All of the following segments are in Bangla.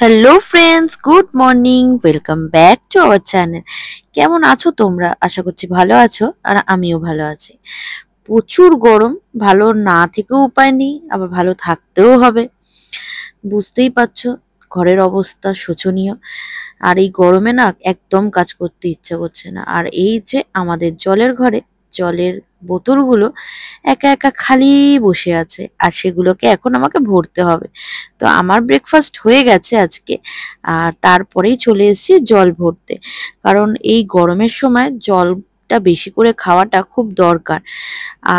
Hello friends, good morning. Welcome back to our channel. কেমন আছো তোমরা? আশা করছি ভালো আছো, আর আমিও ভালো আছি। প্রচুর গরম, ভালো না থেকেও উপায় নেই, আবার ভালো থাকতেও হবে। বুঝতেই পারছো ঘরের অবস্থা শোচনীয়। আর এই গরমে না একদম কাজ করতে ইচ্ছা করছে না। আর এই যে আমাদের জলের ঘরে জলের বোতলগুলো একা একা খালি বসে আছে, আর সেগুলোকে এখন আমাকে ভরতে হবে। তো আমার ব্রেকফাস্ট হয়ে গেছে আজকে, আর তারপরেই চলে এসেছি জল ভরতে। কারণ এই গরমের সময় জলটা বেশি করে খাওয়াটা খুব দরকার।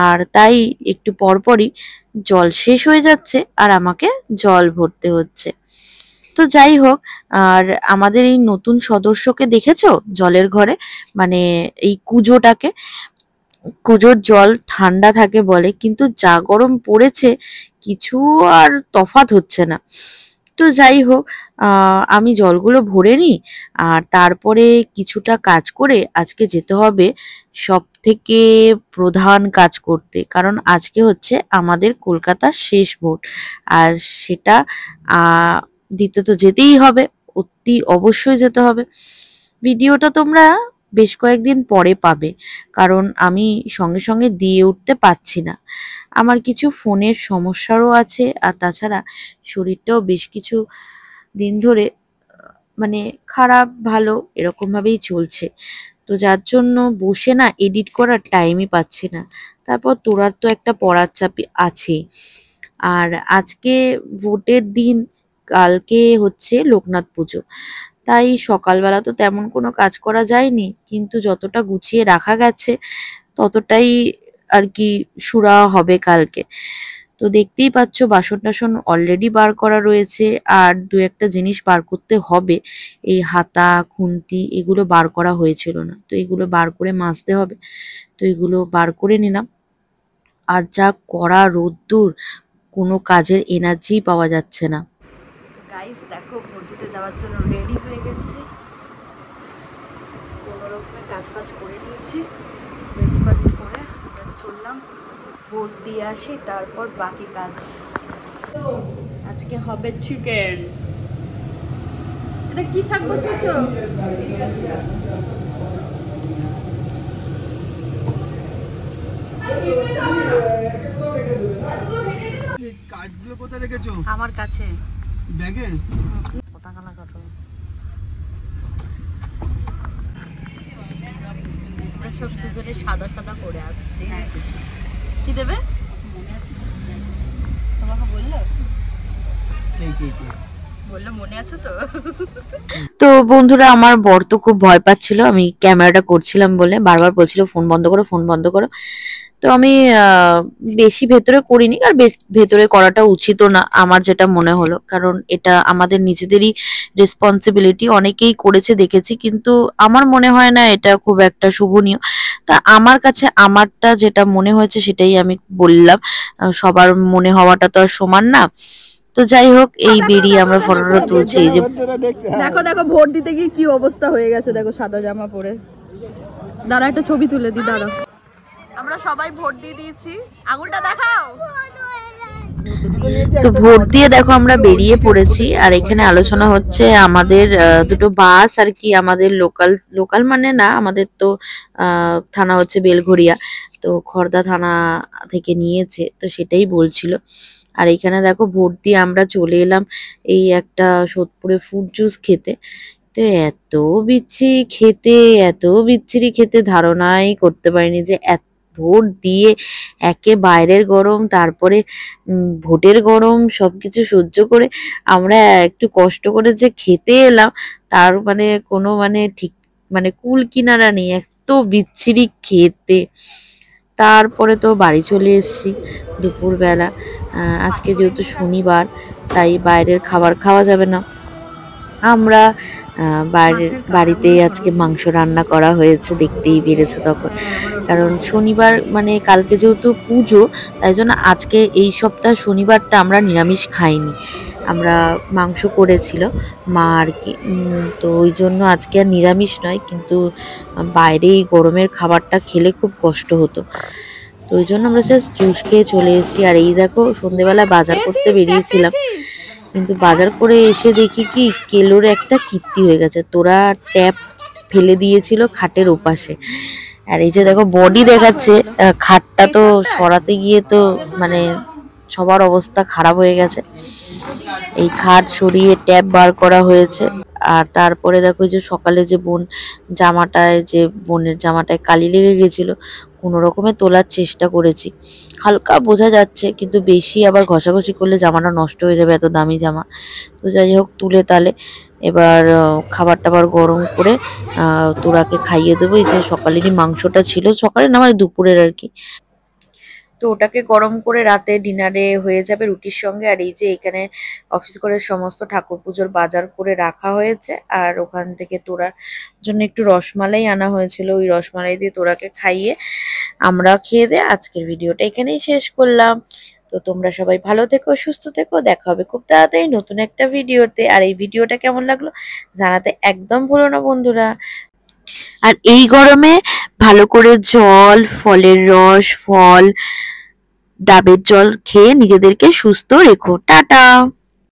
আর তাই একটু পরপরই জল শেষ হয়ে যাচ্ছে আর আমাকে জল ভরতে হচ্ছে। তো যাই হোক, আর আমাদের এই নতুন সদস্যকে দেখেছো জলের ঘরে, মানে এই কুজোটাকে। কুজোর জল ঠান্ডা থাকে বলে, কিন্তু যা গরম পড়েছে কিছু আর তফাৎ হচ্ছে না। তো যাই হোক, আমি জলগুলো ভরে নিই, আর তারপরে কিছুটা কাজ করে আজকে যেতে হবে সব থেকে প্রধান কাজ করতে। কারণ আজকে হচ্ছে আমাদের কলকাতার শেষ ভোট, আর সেটা আহ দিতে তো যেতেই হবে, অতি অবশ্যই যেতে হবে। ভিডিওটা তোমরা বেশ কয়েকদিন পরে পাবে, কারণ আমি সঙ্গে সঙ্গে দিয়ে উঠতে পারছি না। আমার কিছু ফোনের সমস্যারও আছে, আর তাছাড়া শরীরটাও বেশ কিছু দিন ধরে মানে খারাপ ভালো এরকম ভাবেই চলছে। তো যার জন্য বসে না এডিট করার টাইমই পাচ্ছি না। তারপর তোরার তো একটা পড়ার চাপ আছে। আর আজকে ভোটের দিন, কালকে হচ্ছে লোকনাথ পুজো। তাই সকালবেলা তো তেমন কোনো কাজ করা যায়নি, কিন্তু যতটা গুছিয়ে রাখা গেছে ততটাই আর কি সুরাহা হবে কালকে। তো দেখতেই পাচ্ছ বাসন টাসন অলরেডি বার করা রয়েছে, আর দু একটা জিনিস বার করতে হবে। এই হাতা খুন্তি এগুলো বার করা হয়েছিল না, তো এগুলো বার করে মাজতে হবে। তো এগুলো বার করে নিলাম। আর যা কড়া রোদ্দুর, কোনো কাজের এনার্জি পাওয়া যাচ্ছে না। গাইস দেখো, ভোট দিতে যাওয়ার জন্য রেডি হয়ে গেছি। কোনো রকমের কাজ বাজ করে নিয়েছি, ব্রেকফাস্ট করে চললাম ভোট দিয়ে আসি, তারপর বাকি কাজ। আজকে হবে চিকেন। এটা কি শাক বসেছো? কার্ডগুলো কোথায় রেখেছো? আমার কাছে ব্যাগে। পতাকা লাগানো। সব দুজনে সাদা সাদা করে আসছে। কি দেবে মনে আছে? তোমাকে বললো বললো মনে আছে তো? তো বন্ধুরা, আমার বর তো খুব ভয় পাচ্ছিল আমি ক্যামেরাটা করছিলাম বলে, বারবার বলছিল ফোন বন্ধ করো, ফোন বন্ধ করো। তো আমি বেশি ভেতরে করিনি, আর ভেতরে করাটা উচিতও না আমার যেটা মনে হলো, কারণ এটা আমাদের নিজেদেরই রেসপন্সিবিলিটি। অনেকেই করেছে দেখেছি, কিন্তু আমার মনে হয় না এটা খুব একটা শুভনীয়। তা আমার কাছে আমারটা যেটা মনে হয়েছে সেটাই আমি বললাম। সবার মনে হওয়াটা তো আর সমান না। তো যাই হোক, এই বেরিয়ে আমরা ফটোটা তুলছি। এই যে দেখো দেখো ভোট দিতে গিয়ে কি অবস্থা হয়ে গেছে, দেখো সাদা জামা পরে। দাঁড়া একটা ছবি তুলে দি, দাঁড়া। আমরা সবাই ভোট দিয়ে দিয়েছি, আঙুলটা দেখাও। তো ভোট দিয়ে দেখো আমরা বেরিয়ে পড়েছি, আর এখানে আলোচনা হচ্ছে আমাদের দুটো বাস আর কি, আমাদের লোকাল লোকাল মানে না, আমাদের তো থানা হচ্ছে বেলঘরিয়া, তো খড়দা থানা থেকে নিয়েছে, তো সেটাই বলছিল। আর এখানে দেখো ভোট দিয়ে আমরা চলে এলাম এই একটা সোদপুরে ফ্রুট জুস খেতে। তো এত বিচ্ছিরি খেতে, এত বিচ্ছিরি খেতে, ধারণাই করতে পারিনি যে ভোট দিয়ে একে বাইরের গরম, তারপরে ভোটের গরম, সবকিছু সহ্য করে আমরা একটু কষ্ট করে যে খেতে এলাম, তার মানে কোনো মানে ঠিক মানে কুল কিনারা নেই, এত বিচ্ছিরি খেতে। তারপরে তো বাড়ি চলে এসেছি দুপুরবেলা। আজকে যেহেতু শনিবার, তাই বাইরের খাবার খাওয়া যাবে না। আমরা বাড়িতেই আজকে মাংস রান্না করা হয়েছে, দেখতেই পেরেছো তখন। কারণ শনিবার মানে কালকে যেহেতু পুজো, তাই জন্য আজকে এই সপ্তাহ শনিবারটা আমরা নিরামিষ খাইনি, আমরা মাংস করেছিল মা আর কি। তো ওই জন্য আজকে আর নিরামিষ নয়, কিন্তু বাইরে এই গরমের খাবারটা খেলে খুব কষ্ট হতো। তো ওই জন্য আমরা জাস্ট জুস খেয়ে চলে এসেছি। আর এই দেখো, সন্ধেবেলা বাজার করতে বেরিয়েছিলাম, কিন্তু বাজার করে এসে দেখি কি কেলোর একটা কীর্তি হয়ে গেছে। তোরা ট্যাপ ফেলে দিয়েছিল খাটের ওপাশে। আর এই যে দেখো বডি দেখাচ্ছে, খাটটা তো সরাতে গিয়ে তো মানে সবার অবস্থা খারাপ হয়ে গেছে। এই খাট সরিয়ে ট্যাপ বার করা হয়েছে। আর তারপরে দেখো যে সকালে যে বোনের জামাটায় কালি লেগে গেছিল, কোনো রকমে তোলার চেষ্টা করেছি। হালকা বোঝা যাচ্ছে, কিন্তু বেশি আবার ঘষাঘষি করলে জামাটা নষ্ট হয়ে যাবে, এত দামি জামা। তো যাই হোক, তুলে তালে এবার খাবার টাবার গরম করে তোরাকে খাইয়ে দেবো। এই যে সকালেরই মাংসটা ছিল, সকালে না মানে দুপুরের আর কি। তো ওটাকে গরম করে রাতে ডিনারে হয়ে যাবে রুটির সঙ্গে। আর এই যে এখানে অফিস করে সমস্ত ঠাকুর পুজোর বাজার করে রাখা হয়েছে। আর ওখান থেকে তোরার জন্য একটু রসমালাই আনা হয়েছিল, ওই রসমালাই দিয়ে তোরাকে খাইয়ে আমরা খেয়ে দিয়ে আজকের ভিডিওটা এখানেই শেষ করলাম। তো তোমরা সবাই ভালো থেকো, সুস্থ থেকো, দেখা হবে খুব তাড়াতাড়ি নতুন একটা ভিডিওতে। আর এই ভিডিওটা কেমন লাগলো জানাতে একদম ভুলো না বন্ধুরা। আর এই গরমে ভালো করে জল, ফলের রস, ফল, ডাবের জল খেয়ে নিজেদেরকে সুস্থ রেখো। টাটা।